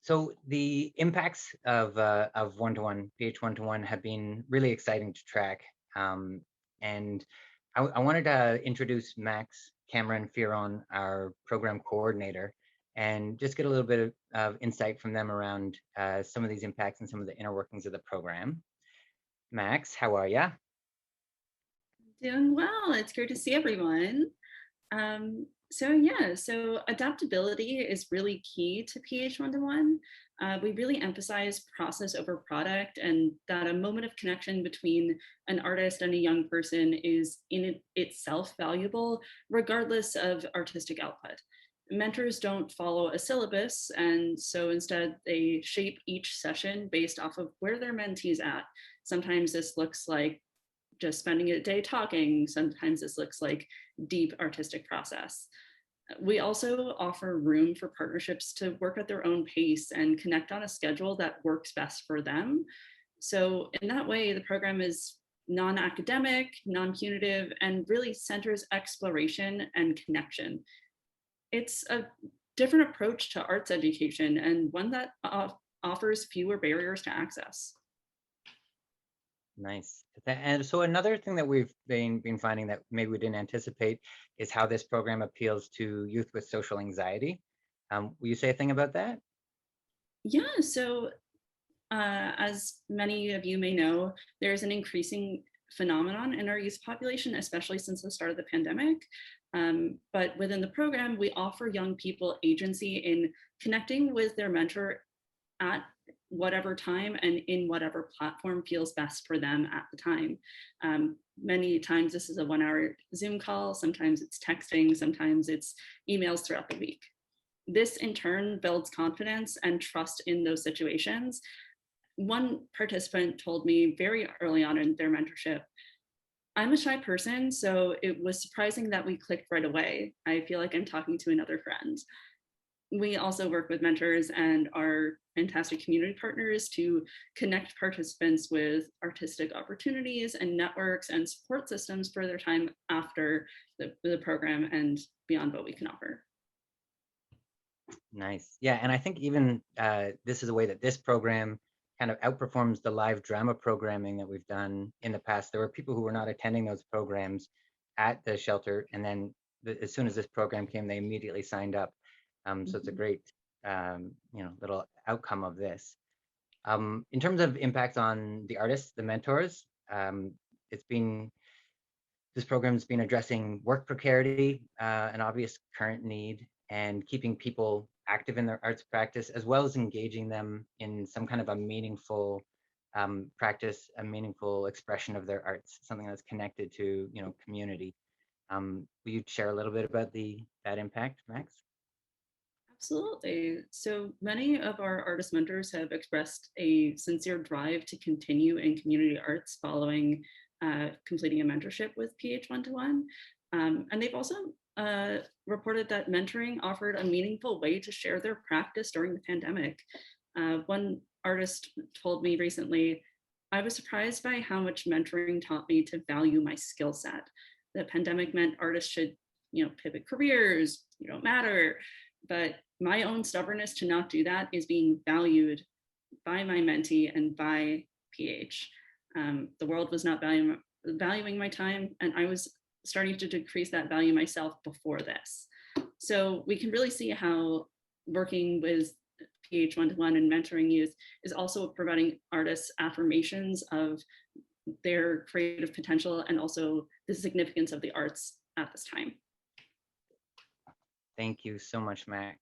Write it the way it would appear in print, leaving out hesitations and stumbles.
So the impacts of one-to-one, PH one-to-one have been really exciting to track. Um, and I wanted to introduce Max Cameron Firon, our program coordinator, and just get a little bit of insight from them around some of these impacts and some of the inner workings of the program. Max, how are you? Doing well. It's great to see everyone. So adaptability is really key to PH one-to-one. We really emphasize process over product, and that a moment of connection between an artist and a young person is itself valuable, regardless of artistic output. Mentors don't follow a syllabus, and so instead they shape each session based off of where their mentee's at. Sometimes this looks like just spending a day talking. Sometimes this looks like deep artistic process. We also offer room for partnerships to work at their own pace and connect on a schedule that works best for them. So in that way, the program is non-academic, non-punitive, and really centers exploration and connection. It's a different approach to arts education and one that offers fewer barriers to access. Nice. And so another thing that we've been finding that maybe we didn't anticipate is how this program appeals to youth with social anxiety. Will you say a thing about that? As many of you may know, there's an increasing phenomenon in our youth population, especially since the start of the pandemic. But within the program, we offer young people agency in connecting with their mentor at whatever time and in whatever platform feels best for them at the time. Many times this is a 1 hour Zoom call, sometimes it's texting, sometimes it's emails throughout the week. This in turn builds confidence and trust in those situations. One participant told me very early on in their mentorship, I'm a shy person, so it was surprising that we clicked right away. I feel like I'm talking to another friend. We also work with mentors and our fantastic community partners to connect participants with artistic opportunities and networks and support systems for their time after the program and beyond what we can offer. Nice. Yeah, and I think even this is a way that this program kind of outperforms the live drama programming that we've done in the past. There were people who were not attending those programs at the shelter, and then as soon as this program came, they immediately signed up. So it's a Mhm. great, little outcome of this. In terms of impact on the artists, the mentors, it's been this program's been addressing work precarity, an obvious current need, and keeping people active in their arts practice, as well as engaging them in some kind of a meaningful practice, a meaningful expression of their arts, something that's connected to, community. Will you share a little bit about that impact, Max? Absolutely. So many of our artist mentors have expressed a sincere drive to continue in community arts following completing a mentorship with PH one-to-one. And they've also reported that mentoring offered a meaningful way to share their practice during the pandemic. One artist told me recently, I was surprised by how much mentoring taught me to value my skill set. The pandemic meant artists should, pivot careers, you don't matter, but my own stubbornness to not do that is being valued by my mentee and by PH. The world was not valuing my time, and I was starting to decrease that value myself before this. So we can really see how working with PH one-to-one and mentoring youth is also providing artists affirmations of their creative potential and also the significance of the arts at this time. Thank you so much, Max.